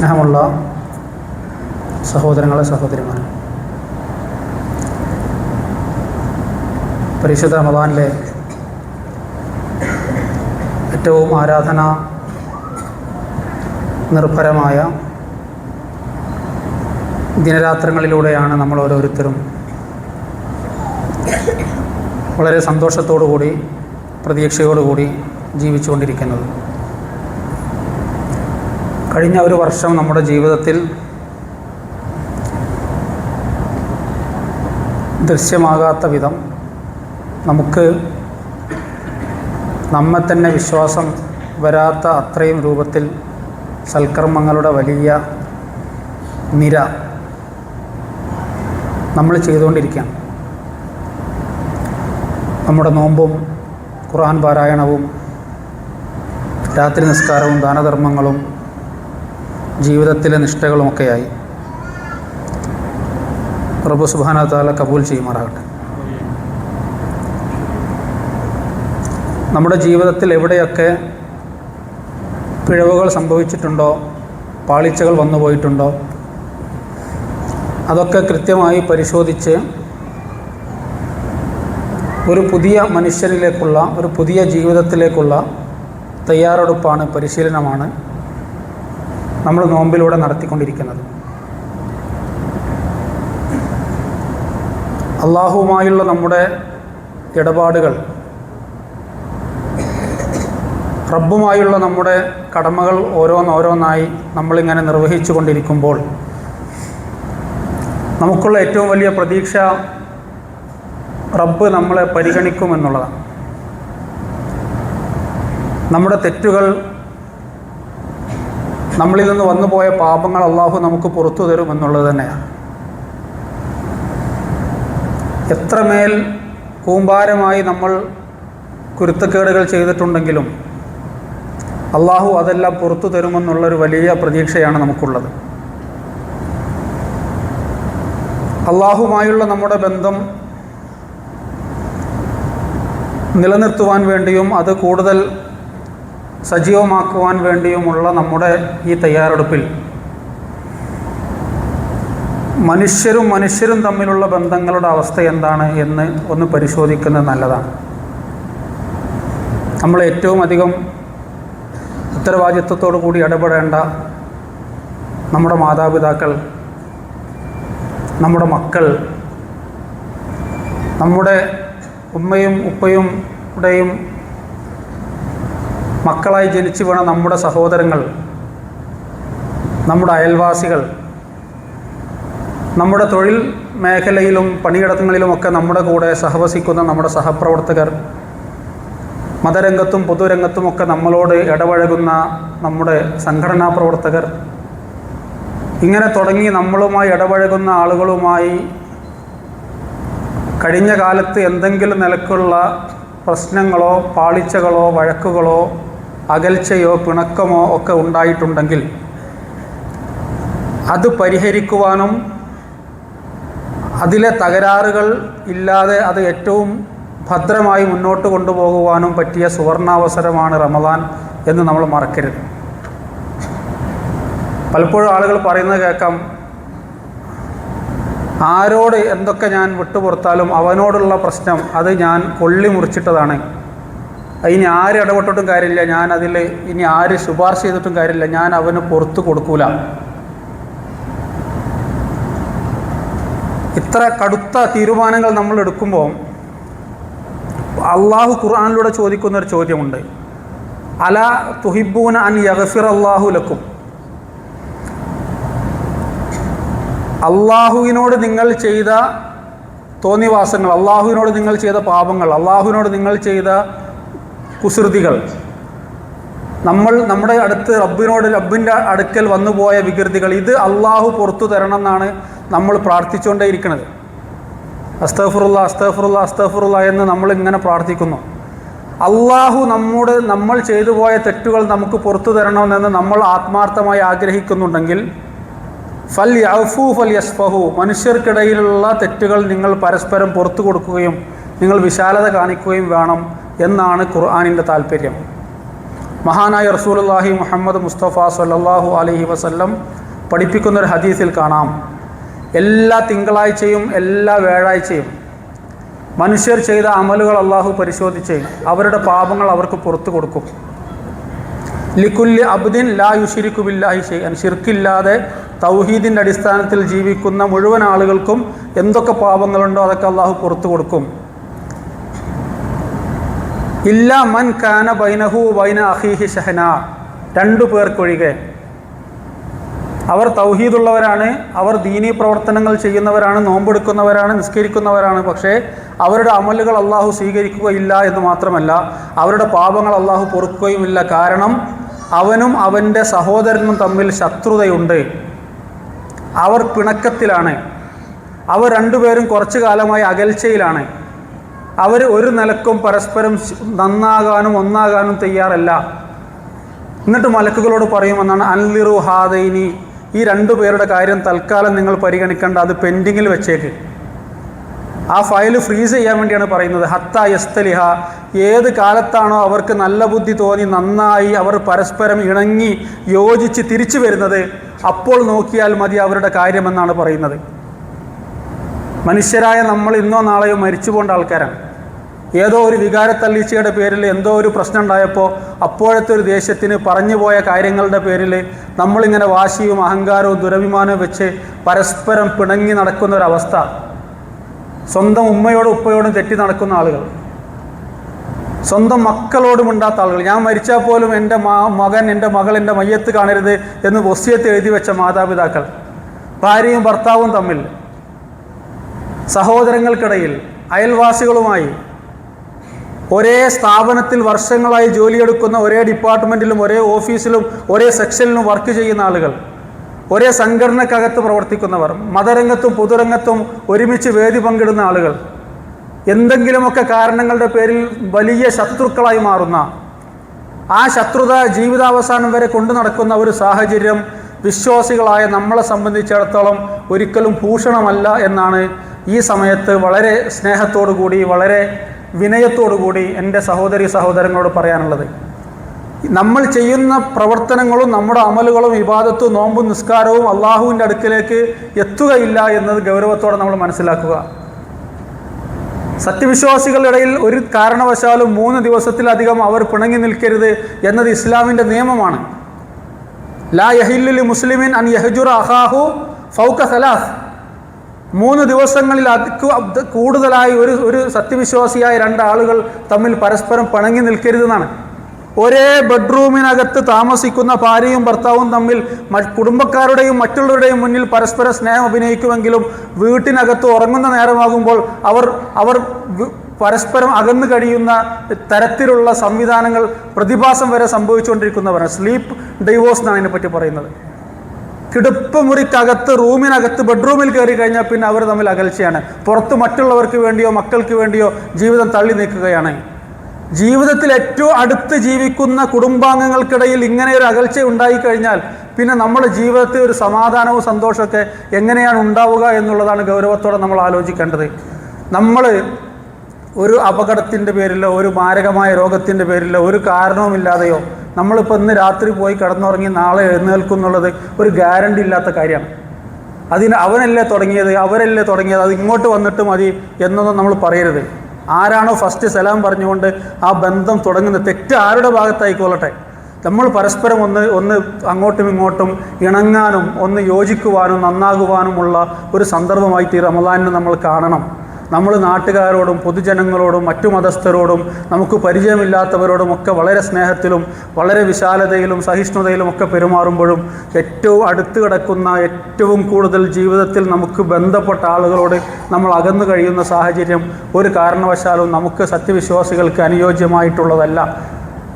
സ്നേഹമുള്ള സഹോദരങ്ങളെ, സഹോദരിമാരെ, പരിശുദ്ധ റമദാനിലെ ഏറ്റവും ആരാധന നിർഭരമായ ദിനരാത്രങ്ങളിലൂടെയാണ് നമ്മൾ ഓരോരുത്തരും വളരെ സന്തോഷത്തോടുകൂടി പ്രതീക്ഷയോടുകൂടി ജീവിച്ചുകൊണ്ടിരിക്കുന്നത്. കഴിഞ്ഞ ഒരു വർഷം നമ്മുടെ ജീവിതത്തിൽ ദൃശ്യമാകാത്ത വിധം നമുക്ക് നമ്മെ തന്നെ വിശ്വാസം വരാത്ത അത്രയും രൂപത്തിൽ സൽക്കർമ്മങ്ങളുടെ വലിയ നിര നമ്മൾ ചെയ്തുകൊണ്ടിരിക്കുകയാണ്. നമ്മുടെ നോമ്പും ഖുർആൻ പാരായണവും രാത്രി നിസ്കാരവും ദാനധർമ്മങ്ങളും ജീവിതത്തിലെ നിഷ്ഠകളുമൊക്കെയായി റബ്ബ് സുബ്ഹാനഹു വ തആല കബൂൽ ചെയ്യുമാറാകട്ടെ. നമ്മുടെ ജീവിതത്തിൽ എവിടെയൊക്കെ പിഴവുകൾ സംഭവിച്ചിട്ടുണ്ടോ, പാളിച്ചകൾ വന്നു പോയിട്ടുണ്ടോ, അതൊക്കെ കൃത്യമായി പരിശോധിച്ച് ഒരു പുതിയ മനുഷ്യനിലേക്കുള്ള, ഒരു പുതിയ ജീവിതത്തിലേക്കുള്ള തയ്യാറെടുപ്പാണ്, പരിശീലനമാണ് നമ്മൾ നോമ്പിലൂടെ നടത്തിക്കൊണ്ടിരിക്കുന്നത്. അള്ളാഹുവുമായുള്ള നമ്മുടെ ഇടപാടുകൾ, റബ്ബുമായുള്ള നമ്മുടെ കടമകൾ ഓരോന്നോരോന്നായി നമ്മളിങ്ങനെ നിർവഹിച്ചു കൊണ്ടിരിക്കുമ്പോൾ നമുക്കുള്ള ഏറ്റവും വലിയ പ്രതീക്ഷ റബ്ബ് നമ്മളെ പരിഗണിക്കുമെന്നുള്ളതാണ്. നമ്മുടെ തെറ്റുകൾ, നമ്മളിൽ നിന്ന് വന്നുപോയ പാപങ്ങൾ അള്ളാഹു നമുക്ക് പുറത്തു തരുമെന്നുള്ളത് തന്നെയാണ്. എത്രമേൽ കൂമ്പാരമായി നമ്മൾ കുരുത്തക്കേടുകൾ ചെയ്തിട്ടുണ്ടെങ്കിലും അള്ളാഹു അതെല്ലാം പുറത്തു തരുമെന്നുള്ളൊരു വലിയ പ്രതീക്ഷയാണ് നമുക്കുള്ളത്. അള്ളാഹുമായുള്ള നമ്മുടെ ബന്ധം നിലനിർത്തുവാൻ വേണ്ടിയും അത് കൂടുതൽ സജീവമാക്കുവാൻ വേണ്ടിയുമുള്ള നമ്മുടെ ഈ തയ്യാറെടുപ്പിൽ മനുഷ്യരും തമ്മിലുള്ള ബന്ധങ്ങളുടെ അവസ്ഥ എന്താണ് എന്ന് ഒന്ന് പരിശോധിക്കുന്നത് നല്ലതാണ്. നമ്മൾ ഏറ്റവും അധികം ഉത്തരവാദിത്വത്തോടു കൂടി ഇടപെടേണ്ട നമ്മുടെ മാതാപിതാക്കൾ, നമ്മുടെ മക്കൾ, നമ്മുടെ ഉമ്മയും ഉപ്പയും ഉടെയും മക്കളായി ജനിച്ചു വീണ നമ്മുടെ സഹോദരങ്ങൾ, നമ്മുടെ അയൽവാസികൾ, നമ്മുടെ തൊഴിൽ മേഖലയിലും പണിയിടങ്ങളിലുമൊക്കെ നമ്മുടെ കൂടെ സഹവസിക്കുന്ന നമ്മുടെ സഹപ്രവർത്തകർ, മതരംഗത്തും പൊതുരംഗത്തുമൊക്കെ നമ്മളോട് ഇടപഴകുന്ന നമ്മുടെ സംഘടനാ പ്രവർത്തകർ, ഇങ്ങനെ തുടങ്ങി നമ്മളുമായി ഇടപഴകുന്ന ആളുകളുമായി കഴിഞ്ഞ കാലത്ത് എന്തെങ്കിലും നിലക്കുള്ള പ്രശ്നങ്ങളോ പാളിച്ചകളോ വഴക്കുകളോ അകൽച്ചയോ പിണക്കമോ ഒക്കെ ഉണ്ടായിട്ടുണ്ടെങ്കിൽ അത് പരിഹരിക്കുവാനും അതിലെ തകരാറുകൾ ഇല്ലാതെ അത് ഏറ്റവും ഭദ്രമായി മുന്നോട്ട് കൊണ്ടുപോകുവാനും പറ്റിയ സുവർണാവസരമാണ് റമദാൻ എന്ന് നമ്മൾ മറക്കരുത്. പലപ്പോഴും ആളുകൾ പറയുന്നത് കേൾക്കാം, ആരോട് എന്തൊക്കെ ഞാൻ വിട്ടുപുറത്താലും അവനോടുള്ള പ്രശ്നം അത് ഞാൻ കൊള്ളി മുറിച്ചിട്ടതാണ്, ഇനി ആര് ഇടപെട്ടിട്ടും കാര്യമില്ല, ഞാൻ അതിൽ ഇനി ആര് ശുപാർശ ചെയ്തിട്ടും കാര്യമില്ല, ഞാൻ അവന് പുറത്തു കൊടുക്കൂല. ഇത്ര കടുത്ത തീരുമാനങ്ങൾ നമ്മൾ എടുക്കുമ്പോൾ അള്ളാഹു ഖുർആനിലൂടെ ചോദിക്കുന്നൊരു ചോദ്യമുണ്ട്, അലാ തുഹിബ്ബൂന അൻ യഗ്ഫിറ അല്ലാഹു ലക്കും. അള്ളാഹുവിനോട് നിങ്ങൾ ചെയ്ത തോന്നിവാസങ്ങൾ, അള്ളാഹുവിനോട് നിങ്ങൾ ചെയ്ത പാപങ്ങൾ, അള്ളാഹുവിനോട് നിങ്ങൾ ചെയ്ത കുസൃതികൾ, നമ്മുടെ അടുത്ത് റബ്ബിൻ്റെ അടുക്കൽ വന്നുപോയ വികൃതികൾ, ഇത് അള്ളാഹു പുറത്തു തരണം എന്നാണ് നമ്മൾ പ്രാർത്ഥിച്ചുകൊണ്ടേയിരിക്കുന്നത്. അസ്തഗ്ഫിറുല്ലാ അസ്തഗ്ഫിറുല്ലാ അസ്തഗ്ഫിറുല്ലാ എന്ന് നമ്മളിങ്ങനെ പ്രാർത്ഥിക്കുന്നു. അള്ളാഹു നമ്മൾ ചെയ്തു പോയ തെറ്റുകൾ നമുക്ക് പുറത്തു തരണമെന്ന് നമ്മൾ ആത്മാർത്ഥമായി ആഗ്രഹിക്കുന്നുണ്ടെങ്കിൽ ഫൽ യഅഫു ഫൽ യസ്ഫഹു, മനുഷ്യർക്കിടയിലുള്ള തെറ്റുകൾ നിങ്ങൾ പരസ്പരം പുറത്തു കൊടുക്കുകയും നിങ്ങൾ വിശാലത കാണിക്കുകയും വേണം എന്നാണ് ഖുർആനിൻ്റെ താല്പര്യം. മഹാനായ റസൂലുള്ളാഹി മുഹമ്മദ് മുസ്തഫ സ്വല്ലല്ലാഹു അലൈഹി വസല്ലം പഠിപ്പിക്കുന്നൊരു ഹദീസിൽ കാണാം, എല്ലാ തിങ്കളാഴ്ചയും എല്ലാ വ്യാഴാഴ്ചയും മനുഷ്യർ ചെയ്ത അമലുകൾ അള്ളാഹു പരിശോധിച്ച് അവരുടെ പാപങ്ങൾ അവർക്ക് പുറത്തു കൊടുക്കും. ലിക്കുല്ലി അബ്ദിൻ ലാ യുശ്രിക്കു ബില്ലാഹി ഷൈഅൻ, ശിർക്കില്ലാതെ തൗഹീദിൻ്റെ അടിസ്ഥാനത്തിൽ ജീവിക്കുന്ന മുഴുവൻ ആളുകൾക്കും എന്തൊക്കെ പാപങ്ങളുണ്ടോ അതൊക്കെ അള്ളാഹു പുറത്തു കൊടുക്കും. ഇല്ലാ മൻ കാന ബൈനഹു ബൈന അഖീഹി ഷഹന, രണ്ടു പേർക്കൊഴികെ. അവർ തൗഹീദുള്ളവരാണ്, അവർ ദീനീ പ്രവർത്തനങ്ങൾ ചെയ്യുന്നവരാണ്, നോമ്പെടുക്കുന്നവരാണ്, നിസ്കരിക്കുന്നവരാണ്. പക്ഷേ അവരുടെ അമലുകൾ അള്ളാഹു സ്വീകരിക്കുകയില്ല എന്ന് മാത്രമല്ല, അവരുടെ പാപങ്ങൾ അള്ളാഹു പൊറുക്കുകയുമില്ല. കാരണം അവനും അവൻ്റെ സഹോദരനും തമ്മിൽ ശത്രുതയുണ്ട്, അവർ പിണക്കത്തിലാണ്, അവർ രണ്ടുപേരും കുറച്ചു കാലമായി അകൽച്ചയിലാണ്, അവർ ഒരു നിലക്കും പരസ്പരം നന്നാകാനും ഒന്നാകാനും തയ്യാറല്ല. എന്നിട്ട് മലക്കുകളോട് പറയുമെന്നാണ്, അൻലിറു ഹാദൈനി, ഈ രണ്ടു പേരുടെ കാര്യം തൽക്കാലം നിങ്ങൾ പരിഗണിക്കേണ്ട, അത് പെൻഡിങ്ങിൽ വെച്ചേക്ക്. ആ ഫയൽ ഫ്രീസ് ചെയ്യാൻ വേണ്ടിയാണ് പറയുന്നത്. ഹത്ത യസ്തലിഹ, ഏത് കാലത്താണോ അവർക്ക് നല്ല ബുദ്ധി തോന്നി നന്നായി അവർ പരസ്പരം ഇണങ്ങി യോജിച്ച് തിരിച്ചു വരുന്നത്, അപ്പോൾ നോക്കിയാൽ മതി അവരുടെ കാര്യമെന്നാണ് പറയുന്നത്. മനുഷ്യരായ നമ്മൾ ഇന്നോ നാളെയോ മരിച്ചു പോകേണ്ട ആൾക്കാരാണ്. ഏതോ ഒരു വികാരത്തള്ളീച്ചയുടെ പേരിൽ എന്തോ ഒരു പ്രശ്നം ഉണ്ടായപ്പോൾ അപ്പോഴത്തെ ഒരു ദേഷ്യത്തിന് പറഞ്ഞു പോയ കാര്യങ്ങളുടെ പേരിൽ നമ്മളിങ്ങനെ വാശിയും അഹങ്കാരവും ദുരഭിമാനവും വെച്ച് പരസ്പരം പിണങ്ങി നടക്കുന്ന ഒരവസ്ഥ. സ്വന്തം ഉമ്മയോടും ഉപ്പയോടും തെറ്റി നടക്കുന്ന ആളുകൾ, സ്വന്തം മക്കളോടും ഉണ്ടാത്ത ആളുകൾ. ഞാൻ മരിച്ചാൽ പോലും എൻ്റെ മകൻ എൻ്റെ മകൾ എൻ്റെ മയ്യത്ത് കാണരുത് എന്ന് വസിയത്ത് എഴുതി വെച്ച മാതാപിതാക്കൾ, ഭാര്യയും ഭർത്താവും തമ്മിൽ, സഹോദരങ്ങൾക്കിടയിൽ, അയൽവാസികളുമായി, ഒരേ സ്ഥാപനത്തിൽ വർഷങ്ങളായി ജോലിയെടുക്കുന്ന, ഒരേ ഡിപ്പാർട്ട്മെൻറ്റിലും ഒരേ ഓഫീസിലും ഒരേ സെക്ഷനിലും വർക്ക് ചെയ്യുന്ന ആളുകൾ, ഒരേ സംഘടനക്കകത്ത് പ്രവർത്തിക്കുന്നവർ, മതരംഗത്തും പൊതുരംഗത്തും ഒരുമിച്ച് വേദി പങ്കിടുന്ന ആളുകൾ, എന്തെങ്കിലുമൊക്കെ കാരണങ്ങളുടെ പേരിൽ വലിയ ശത്രുക്കളായി മാറുന്ന, ആ ശത്രുത ജീവിതാവസാനം വരെ കൊണ്ടു നടക്കുന്ന ഒരു സാഹചര്യം വിശ്വാസികളായ നമ്മളെ സംബന്ധിച്ചിടത്തോളം ഒരിക്കലും ഭൂഷണമല്ല എന്നാണ് ഈ സമയത്ത് വളരെ സ്നേഹത്തോടു കൂടി, വളരെ വിനയത്തോടു കൂടി എൻ്റെ സഹോദരി സഹോദരങ്ങളോട് പറയാനുള്ളത്. നമ്മൾ ചെയ്യുന്ന പ്രവർത്തനങ്ങളും നമ്മുടെ അമലുകളും ഇബാദത്തും നോമ്പും നിസ്കാരവും അള്ളാഹുവിൻ്റെ അടുക്കിലേക്ക് എത്തുകയില്ല എന്നത് ഗൗരവത്തോടെ നമ്മൾ മനസ്സിലാക്കുക. സത്യവിശ്വാസികളുടെ ഇടയിൽ ഒരു കാരണവശാലും 3 ദിവസത്തിലധികം അവർ പിണങ്ങി നിൽക്കരുത് എന്നത് ഇസ്ലാമിൻ്റെ നിയമമാണ്. ലാ യഹില്ലു ലി മുസ്ലിമിൻ അൻ യഹ്ജുറ അഖാഹു ഫൗക സലാസ്, 3 ദിവസങ്ങളിൽ കൂടുതലായി ഒരു സത്യവിശ്വാസിയായ 2 ആളുകൾ തമ്മിൽ പരസ്പരം പിണങ്ങി നിൽക്കരുതെന്നാണ്. ഒരേ ബെഡ്റൂമിനകത്ത് താമസിക്കുന്ന ഭാര്യയും ഭർത്താവും തമ്മിൽ കുടുംബക്കാരുടെയും മറ്റുള്ളവരുടെയും മുന്നിൽ പരസ്പര സ്നേഹം അഭിനയിക്കുമെങ്കിലും വീട്ടിനകത്ത് ഉറങ്ങുന്ന നേരമാകുമ്പോൾ അവർ പരസ്പരം അകന്നു കഴിയുന്ന തരത്തിലുള്ള സംവിധാനങ്ങൾ, പ്രതിഭാസം വരെ സംഭവിച്ചുകൊണ്ടിരിക്കുന്നവരാണ്. സ്ലീപ്പ് ഡൈവോഴ്സ് എന്നാണ് ഇതിനെപ്പറ്റി പറയുന്നത്. കിടപ്പ് മുറിക്കകത്ത്, റൂമിനകത്ത്, ബെഡ്റൂമിൽ കയറി കഴിഞ്ഞാൽ പിന്നെ അവർ തമ്മിൽ അകൽച്ചയാണ്. പുറത്ത് മറ്റുള്ളവർക്ക് വേണ്ടിയോ മക്കൾക്ക് വേണ്ടിയോ ജീവിതം തള്ളി നീക്കുകയാണ്. ജീവിതത്തിൽ ഏറ്റവും അടുത്ത് ജീവിക്കുന്ന കുടുംബാംഗങ്ങൾക്കിടയിൽ ഇങ്ങനെ ഒരു അകൽച്ച ഉണ്ടായിക്കഴിഞ്ഞാൽ പിന്നെ നമ്മുടെ ജീവിതത്തിൽ ഒരു സമാധാനവും സന്തോഷമൊക്കെ എങ്ങനെയാണ് ഉണ്ടാവുക എന്നുള്ളതാണ് ഗൗരവത്തോടെ നമ്മൾ ആലോചിക്കേണ്ടത്. നമ്മൾ ഒരു അപകടത്തിൻ്റെ പേരിലോ ഒരു മാരകമായ രോഗത്തിൻ്റെ പേരിലോ ഒരു കാരണവുമില്ലാതെയോ നമ്മളിപ്പോൾ ഇന്ന് രാത്രി പോയി കിടന്നുറങ്ങി നാളെ എഴുന്നേൽക്കും എന്നുള്ളത് ഒരു ഗ്യാരണ്ടി ഇല്ലാത്ത കാര്യമാണ്. അവനല്ലേ തുടങ്ങിയത്, അവരല്ലേ തുടങ്ങിയത്, അത് ഇങ്ങോട്ട് വന്നിട്ട് മതി എന്നൊന്നും നമ്മൾ പറയരുത്. ആരാണോ ഫസ്റ്റ് സലാം പറഞ്ഞുകൊണ്ട് ആ ബന്ധം തുടങ്ങുന്നത്, തെറ്റ് ആരുടെ ഭാഗത്തായിക്കൊള്ളട്ടെ, നമ്മൾ പരസ്പരം ഒന്ന് അങ്ങോട്ടും ഇങ്ങോട്ടും ഇണങ്ങാനും ഒന്ന് യോജിക്കുവാനും നന്നാകുവാനുമുള്ള ഒരു സന്ദർഭമായി റമദാനിനെ നമ്മൾ കാണണം. നമ്മൾ നാട്ടുകാരോടും പൊതുജനങ്ങളോടും മറ്റു മതസ്ഥരോടും നമുക്ക് പരിചയമില്ലാത്തവരോടും ഒക്കെ വളരെ സ്നേഹത്തിലും വളരെ വിശാലതയിലും സഹിഷ്ണുതയിലും ഒക്കെ പെരുമാറുമ്പോഴും ഏറ്റവും അടുത്ത് കിടക്കുന്ന, ഏറ്റവും കൂടുതൽ ജീവിതത്തിൽ നമുക്ക് ബന്ധപ്പെട്ട ആളുകളോട് നമ്മൾ അകന്നു കഴിയുന്ന സാഹചര്യം ഒരു കാരണവശാലും നമുക്ക് സത്യവിശ്വാസികൾക്ക് അനുയോജ്യമായിട്ടുള്ളതല്ല.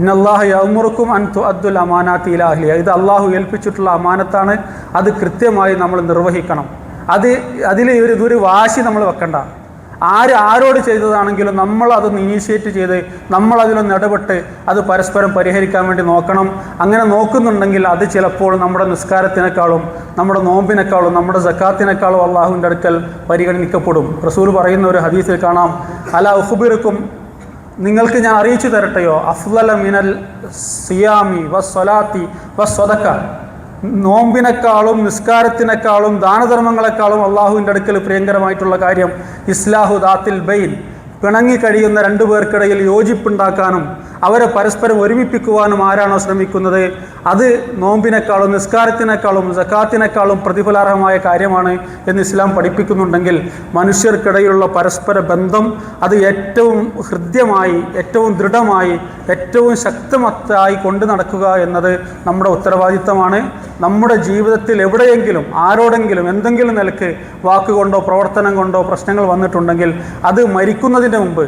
ഇന്നല്ലാഹു യഅ്മുറുക്കും അൻ തുഅദ്ദുൽ അമാനാത്തി ഇലാ അഹ്ലിഹാ, ഇത് അള്ളാഹു ഏൽപ്പിച്ചിട്ടുള്ള അമാനത്താണ്, അത് കൃത്യമായി നമ്മൾ നിർവഹിക്കണം. അതിൽ ഒരു വാശി നമ്മൾ വെക്കണ്ട. ആരോട് ചെയ്തതാണെങ്കിലും നമ്മളതൊന്ന് ഇനീഷ്യേറ്റ് ചെയ്ത് നമ്മളതിലൊന്ന് ഇടപെട്ട് അത് പരസ്പരം പരിഹരിക്കാൻ വേണ്ടി നോക്കണം. അങ്ങനെ നോക്കുന്നുണ്ടെങ്കിൽ അത് ചിലപ്പോൾ നമ്മുടെ നിസ്കാരത്തിനേക്കാളും നമ്മുടെ നോമ്പിനേക്കാളും നമ്മുടെ സക്കാത്തിനേക്കാളും അള്ളാഹുവിൻ്റെ അടുക്കൽ പരിഗണിക്കപ്പെടും. റസൂൽ പറയുന്ന ഒരു ഹദീസിൽ കാണാം, അലാ ഉഖ്ബിറുക്കും നിങ്ങൾക്ക് ഞാൻ അറിയിച്ചു തരട്ടെയോ? അഫ്ളല മിനൽ സിയാമി വസ്സലാത്തി വസ്സദഖ, നോമ്പിനേക്കാളും നിസ്കാരത്തിനേക്കാളും ദാനധർമ്മങ്ങളെക്കാളും അള്ളാഹുവിൻ്റെ അടുക്കൽ പ്രിയങ്കരമായിട്ടുള്ള കാര്യം ഇസ്ലാഹു ദാത്തിൽ ബൈൻ, പിണങ്ങി കഴിയുന്ന രണ്ടു പേർക്കിടയിൽ യോജിപ്പുണ്ടാക്കാനും അവരെ പരസ്പരം ഒരുമിപ്പിക്കുവാനും ആരാണോ ശ്രമിക്കുന്നത്, അത് നോമ്പിനേക്കാളും നിസ്കാരത്തിനേക്കാളും സക്കാത്തിനേക്കാളും പ്രതിഫലാർഹമായ കാര്യമാണ് എന്ന് ഇസ്ലാം പഠിപ്പിക്കുന്നുണ്ടെങ്കിൽ, മനുഷ്യർക്കിടയിലുള്ള പരസ്പര ബന്ധം അത് ഏറ്റവും ഹൃദ്യമായി, ഏറ്റവും ദൃഢമായി, ഏറ്റവും ശക്തമത്തായി കൊണ്ടു നടക്കുക എന്നത് നമ്മുടെ ഉത്തരവാദിത്തമാണ്. നമ്മുടെ ജീവിതത്തിൽ എവിടെയെങ്കിലും ആരോടെങ്കിലും എന്തെങ്കിലും നിലക്ക് വാക്കുകൊണ്ടോ പ്രവർത്തനം കൊണ്ടോ പ്രശ്നങ്ങൾ വന്നിട്ടുണ്ടെങ്കിൽ അത് മരിക്കുന്നതിന് മുമ്പ്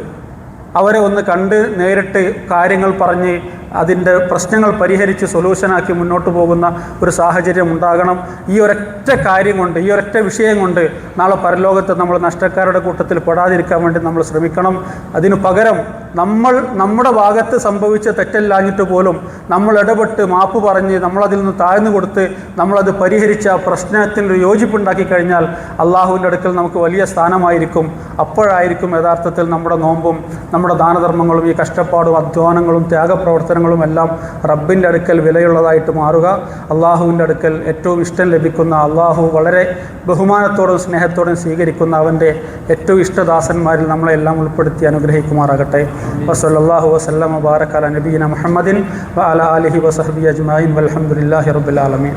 അവരെ ഒന്ന് കണ്ട് നേരിട്ട് കാര്യങ്ങൾ പറഞ്ഞ് അതിൻ്റെ പ്രശ്നങ്ങൾ പരിഹരിച്ച് സൊല്യൂഷനാക്കി മുന്നോട്ട് പോകുന്ന ഒരു സാഹചര്യം ഉണ്ടാകണം. ഈ ഒരൊറ്റ കാര്യം കൊണ്ട്, ഈ ഒരൊറ്റ വിഷയം കൊണ്ട് നാളെ പരലോകത്ത് നമ്മൾ നഷ്ടക്കാരുടെ കൂട്ടത്തിൽ പെടാതിരിക്കാൻ വേണ്ടി നമ്മൾ ശ്രമിക്കണം. അതിനു പകരം നമ്മുടെ ഭാഗത്ത് സംഭവിച്ച തെറ്റല്ലാഞ്ഞിട്ട് പോലും നമ്മൾ ഇടപെട്ട് മാപ്പ് പറഞ്ഞ് നമ്മളതിൽ നിന്ന് താഴ്ന്നു കൊടുത്ത് നമ്മളത് പരിഹരിച്ച പ്രശ്നത്തിനൊരു യോജിപ്പുണ്ടാക്കി കഴിഞ്ഞാൽ അള്ളാഹുവിൻ്റെ അടുക്കൽ നമുക്ക് വലിയ സ്ഥാനമായിരിക്കും. അപ്പോഴായിരിക്കും യഥാർത്ഥത്തിൽ നമ്മുടെ നോമ്പും നമ്മുടെ ദാനധർമ്മങ്ങളും ഈ കഷ്ടപ്പാടും അധ്വാനങ്ങളും ത്യാഗപ്രവർത്തനങ്ങളും എല്ലാം റബ്ബിൻ്റെ അടുക്കൽ വിലയുള്ളതായിട്ട് മാറുക. അള്ളാഹുവിൻ്റെ അടുക്കൽ ഏറ്റവും ഇഷ്ടം ലഭിക്കുന്ന, അള്ളാഹു വളരെ ബഹുമാനത്തോടും സ്നേഹത്തോടും സ്വീകരിക്കുന്ന അവൻ്റെ ഏറ്റവും ഇഷ്ടദാസന്മാരിൽ നമ്മളെല്ലാം ഉൾപ്പെടുത്തി അനുഗ്രഹിക്കുമാറാകട്ടെ. വസല്ലല്ലാഹു വസല്ലമ വബാറക അലാ നബിയിന മുഹമ്മദിൻ വഅലാ ആലിഹി വസഹ്ബിഹി അജ്മഈൻ വൽഹംദുലില്ലാഹി റബ്ബിൽ ആലമീൻ.